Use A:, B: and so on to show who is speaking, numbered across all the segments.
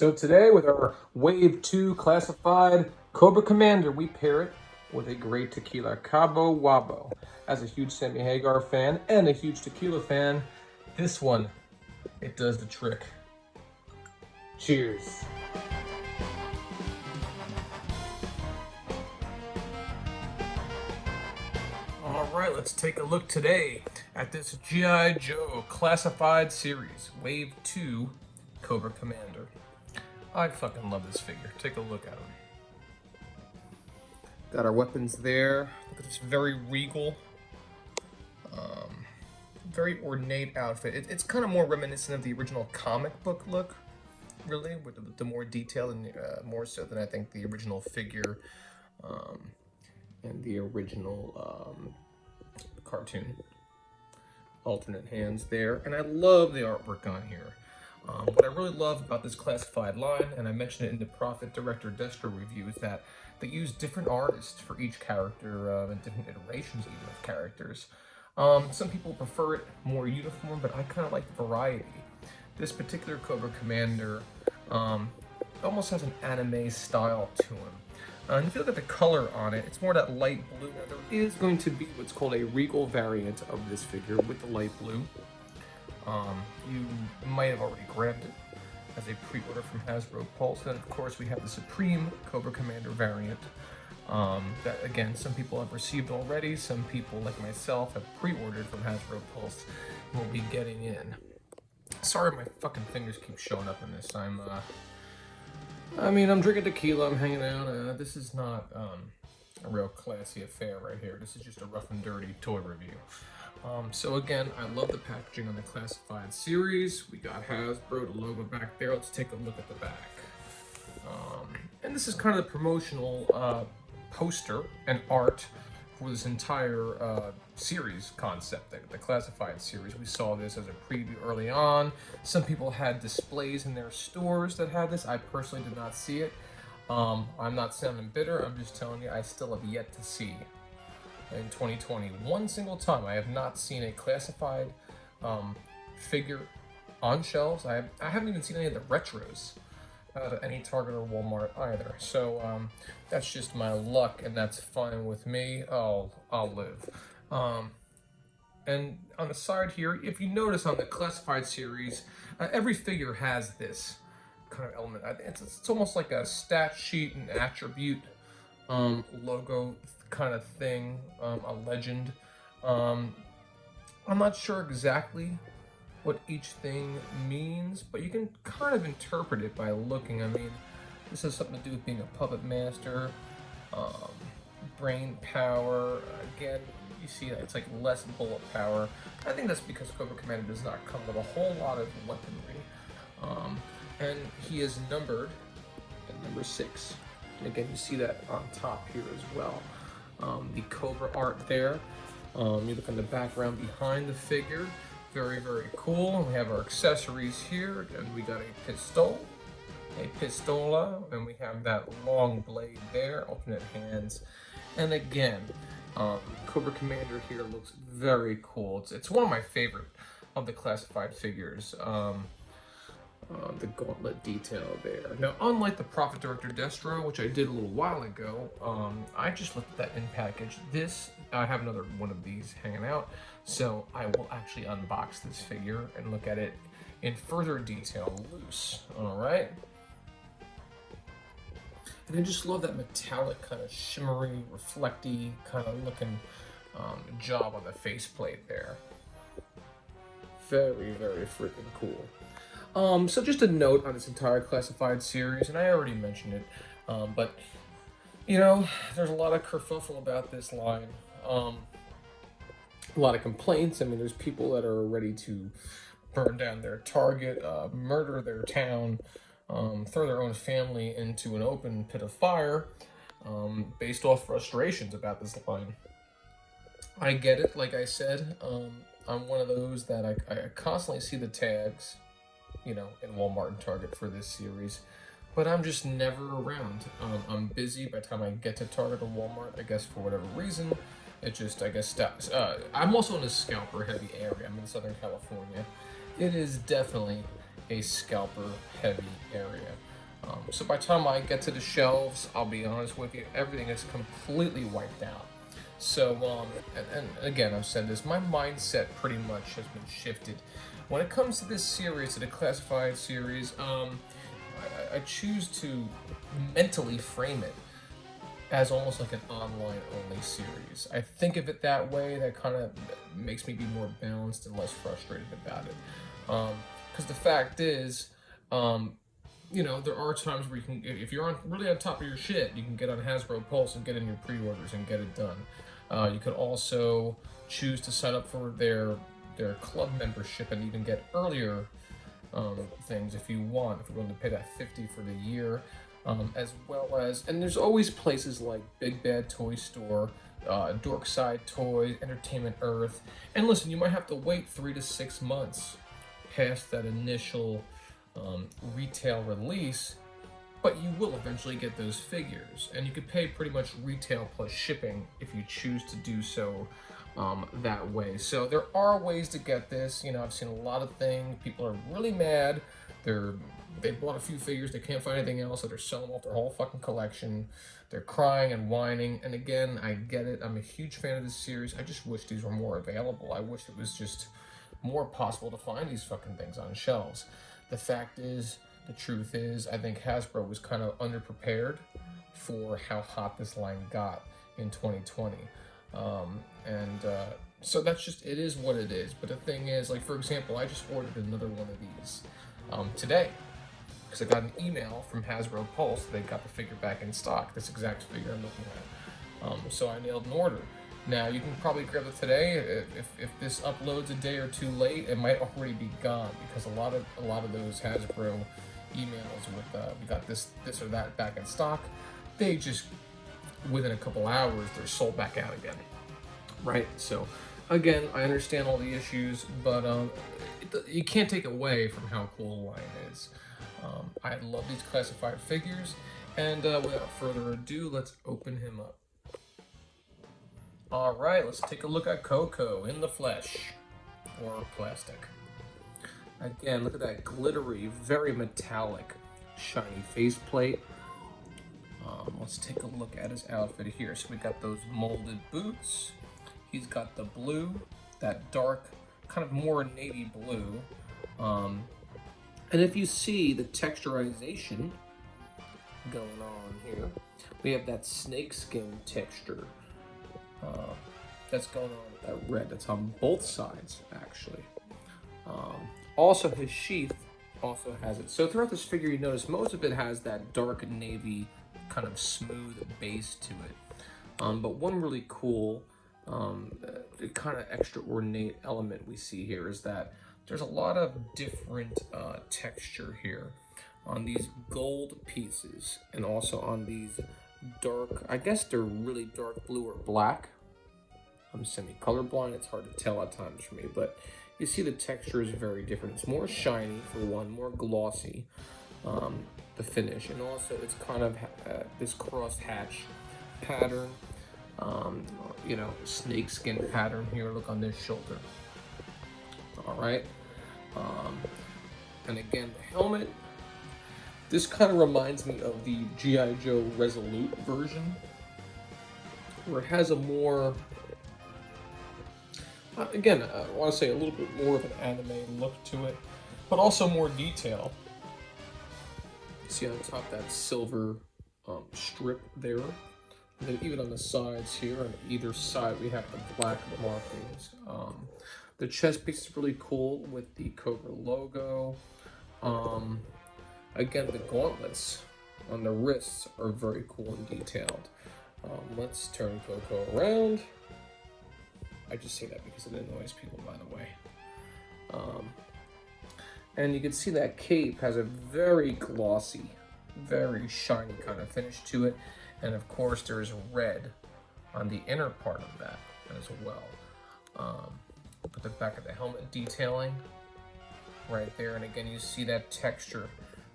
A: So today with our Wave 2 Classified Cobra Commander, we pair it with a great tequila, Cabo Wabo. As a huge Sammy Hagar fan and a huge tequila fan, this one, it does the trick. Cheers. All right, let's take a look today at this G.I. Joe Classified Series, Wave 2 Cobra Commander. I fucking love this figure. Take a look at him. Got our weapons there. Look at this very regal, very ornate outfit. It's kind of more reminiscent of the original comic book look, really, with the more detail and more so than I think the original figure and the original cartoon. Alternate hands there, and I love the artwork on here. What I really love about this classified line, and I mentioned it in the Prophet Director Destro review, is that they use different artists for each character and different iterations even of characters. Some people prefer it more uniform, but I kind of like the variety. This particular Cobra Commander almost has an anime style to him. And if you look at the color on it, it's more that light blue. Now, there is going to be what's called a regal variant of this figure with the light blue. You might have already grabbed it as a pre-order from Hasbro Pulse. And of course, we have the Supreme Cobra Commander variant. That again, some people have received already. Some people, like myself, have pre-ordered from Hasbro Pulse and will be getting in. Sorry, my fucking fingers keep showing up in this. I'm drinking tequila, I'm hanging out. This is not a real classy affair right here. This is just a rough and dirty toy review. So again, I love the packaging on the Classified series. We got Hasbro, the logo back there. Let's take a look at the back. And this is kind of the promotional poster and art for this entire series concept, the Classified series. We saw this as a preview early on. Some people had displays in their stores that had this. I personally did not see it. I'm not sounding bitter. I'm just telling you, I still have yet to see in 2020 one single time. I have not seen a Classified figure on shelves. I haven't even seen any of the retros at any Target or Walmart either. So that's just my luck, and that's fine with me. I'll live. And on the side here, if you notice on the Classified series, every figure has this kind of element. It's almost like a stat sheet and attribute logo kind of thing, a legend. I'm not sure exactly what each thing means, but you can kind of interpret it by looking. I mean, this has something to do with being a puppet master, brain power. Again, you see that it's like less bullet power. I think that's because Cobra Commander does not come with a whole lot of weaponry. And he is numbered at number 6. And again, you see that on top here as well. The Cobra art there. You look in the background behind the figure. Very, very cool. And we have our accessories here. And we got a pistol, a pistola, and we have that long blade there, alternate hands. And again, Cobra Commander here looks very cool. It's one of my favorite of the Classified figures. The gauntlet detail there. Now, unlike the Prophet Director Destro, which I did a little while ago, I just looked at that in package. I have another one of these hanging out, so I will actually unbox this figure and look at it in further detail loose. All right. And I just love that metallic, kind of shimmery, reflecty kind of looking job on the faceplate there. Very, very freaking cool. So just a note on this entire Classified series, and I already mentioned it, but, you know, there's a lot of kerfuffle about this line. A lot of complaints. I mean, there's people that are ready to burn down their Target, murder their town, throw their own family into an open pit of fire, based off frustrations about this line. I get it, like I said. I'm one of those that I constantly see the tags, you know, in Walmart and Target for this series, but I'm just never around. I'm busy by the time I get to Target or Walmart, I guess, for whatever reason. It just, I guess, stops. I'm also in a scalper heavy area. I'm in Southern California. It is definitely a scalper heavy area. So by the time I get to the shelves, I'll be honest with you, everything is completely wiped out. So, and again, I've said this, my mindset pretty much has been shifted. When it comes to this series, to the Classified series, I choose to mentally frame it as almost like an online only series. I think of it that way. That kind of makes me be more balanced and less frustrated about it. Because the fact is, there are times where you can, if you're really on top of your shit, you can get on Hasbro Pulse and get in your pre-orders and get it done. You could also choose to sign up for their club membership and even get earlier things if you want, if you're willing to pay that $50 for the year. As well as, and there's always places like Big Bad Toy Store, Dorkside Toys, Entertainment Earth. And listen, you might have to wait 3 to 6 months past that initial retail release, but you will eventually get those figures. And you could pay pretty much retail plus shipping if you choose to do so that way. So there are ways to get this. I've seen a lot of things. People are really mad. They bought a few figures, they can't find anything else, so they're selling off their whole fucking collection. They're crying and whining, and again, I get it. I'm a huge fan of this series. I just wish these were more available. I wish it was just more possible to find these fucking things on shelves. The fact is, the truth is, I think Hasbro was kind of underprepared for how hot this line got in 2020. So that's just, it is what it is. But the thing is, like, for example, I just ordered another one of these today, because I got an email from Hasbro Pulse. They got the figure back in stock, this exact figure I'm looking at. So I nailed an order. Now, you can probably grab it today. If this uploads a day or two late, it might already be gone, because a lot of those Hasbro emails with we got this or that back in stock, they just, within a couple hours, they're sold back out again. Right? So, again, I understand all the issues, but you can't take away from how cool the line is. I love these classified figures, and without further ado, let's open him up. Alright, let's take a look at Coco in the flesh, or plastic. Again, look at that glittery, very metallic, shiny faceplate. Let's take a look at his outfit here. So we got those molded boots. He's got the blue, that dark, kind of more navy blue. And if you see the texturization going on here, we have that snakeskin texture that's going on with that red. That's on both sides, actually. Also, his sheath also has it. So throughout this figure, you notice most of it has that dark navy, kind of smooth base to it. But one really cool, kind of extra ornate element we see here is that there's a lot of different texture here on these gold pieces, and also on these dark, I guess they're really dark blue or black. I'm semi-colorblind, it's hard to tell at times for me, but you see the texture is very different. It's more shiny for one, more glossy, the finish, and also it's kind of this cross-hatch pattern, snakeskin pattern here. Look on this shoulder. All right, and again, the helmet. This kind of reminds me of the G.I. Joe Resolute version, where it has a more, again, I want to say a little bit more of an anime look to it, but also more detail. See on top that silver strip there. And then even on the sides here, on either side, we have the black markings. The chest piece is really cool with the Cobra logo. Again, the gauntlets on the wrists are very cool and detailed. Let's turn Coco around. I just say that because it annoys people, by the way. And you can see that cape has a very glossy, very shiny kind of finish to it. And of course, there's red on the inner part of that as well. Put the back of the helmet detailing right there. And again, you see that texture,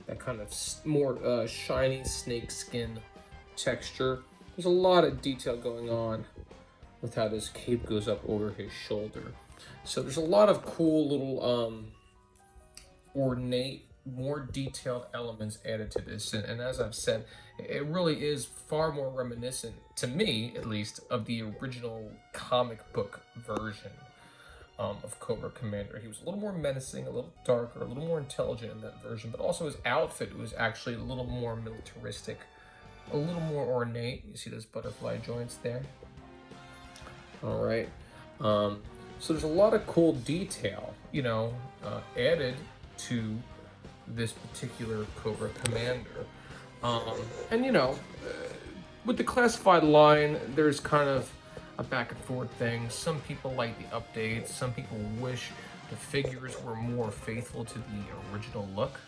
A: that kind of more shiny snakeskin texture. There's a lot of detail going on with how this cape goes up over his shoulder. So there's a lot of cool little ornate more detailed elements added to this, and as I've said, it really is far more reminiscent, to me at least, of the original comic book version of Cobra Commander. He was a little more menacing, a little darker, a little more intelligent in that version, but also his outfit was actually a little more militaristic, a little more ornate. You see those butterfly joints there? All right. So there's a lot of cool detail, added to this particular Cobra Commander. And with the classified line, there's kind of a back and forth thing. Some people like the updates. Some people wish the figures were more faithful to the original look.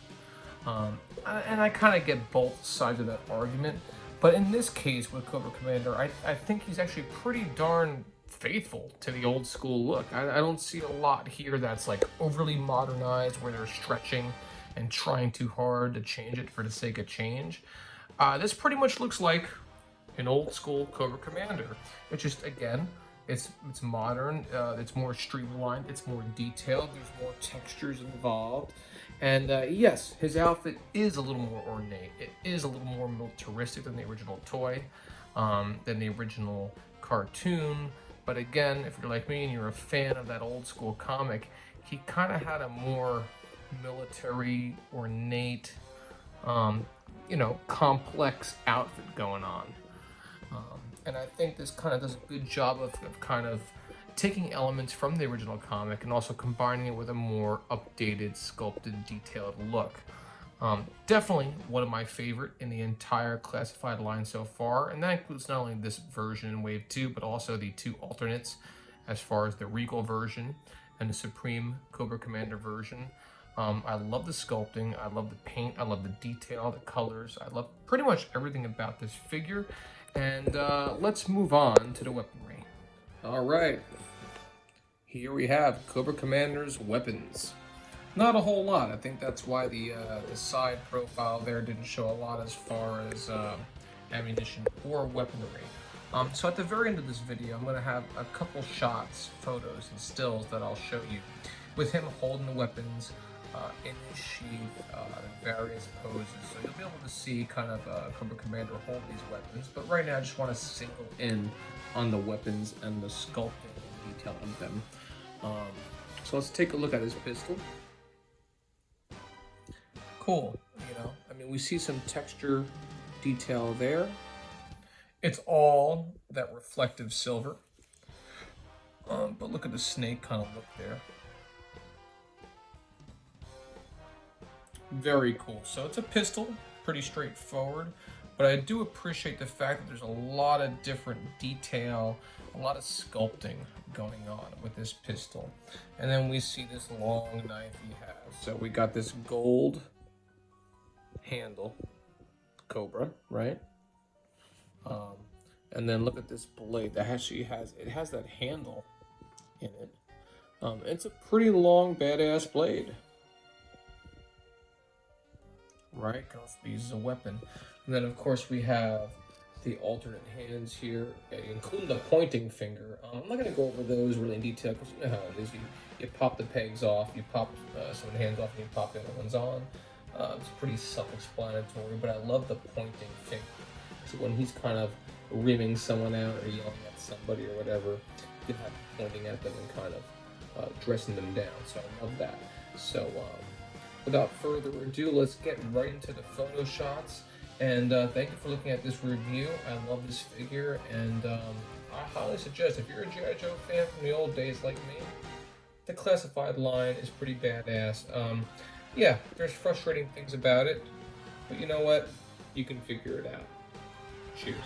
A: And I kind of get both sides of that argument. But in this case with Cobra Commander, I think he's actually pretty darn faithful to the old school look. I don't see a lot here that's like overly modernized where they're stretching and trying too hard to change it for the sake of change. This pretty much looks like an old school Cobra Commander. It's just, again, it's modern, it's more streamlined, it's more detailed, there's more textures involved. And yes, his outfit is a little more ornate. It is a little more militaristic than the original toy, than the original cartoon. But again, if you're like me and you're a fan of that old school comic, he kind of had a more military, ornate, complex outfit going on. And I think this kind of does a good job of kind of taking elements from the original comic and also combining it with a more updated, sculpted, detailed look. Definitely one of my favorite in the entire classified line so far, and that includes not only this version in Wave 2, but also the two alternates as far as the Regal version and the Supreme Cobra Commander version. I love the sculpting, I love the paint, I love the detail, the colors, I love pretty much everything about this figure. And let's move on to the weaponry. All right, here we have Cobra Commander's weapons. Not a whole lot. I think that's why the side profile there didn't show a lot as far as ammunition or weaponry. So at the very end of this video, I'm going to have a couple shots, photos, and stills that I'll show you with him holding the weapons in his sheath in various poses. So you'll be able to see kind of Cobra Commander hold these weapons. But right now I just want to single in on the weapons and the sculpting and detail of them. So let's take a look at his pistol. Cool, we see some texture detail there. It's all that reflective silver. But look at the snake kind of look there. Very cool. So it's a pistol, pretty straightforward, but I do appreciate the fact that there's a lot of different detail, a lot of sculpting going on with this pistol. And then we see this long knife he has. So we got this gold handle, Cobra, right? And then look at this blade that actually has that handle in it. It's a pretty long, badass blade. Right, can also be used as a weapon. And then of course we have the alternate hands here, including the pointing finger. I'm not going to go over those really in detail because you know how it is. You pop the pegs off, you pop some of the hands off, and you pop the other ones on. It's pretty self-explanatory, but I love the pointing finger. So when he's kind of rimming someone out or yelling at somebody or whatever, you can have pointing at them and kind of dressing them down. So I love that. So without further ado, let's get right into the photo shots. And thank you for looking at this review. I love this figure, and I highly suggest, if you're a G.I. Joe fan from the old days like me, the classified line is pretty badass. Yeah, there's frustrating things about it, but you know what? You can figure it out. Cheers.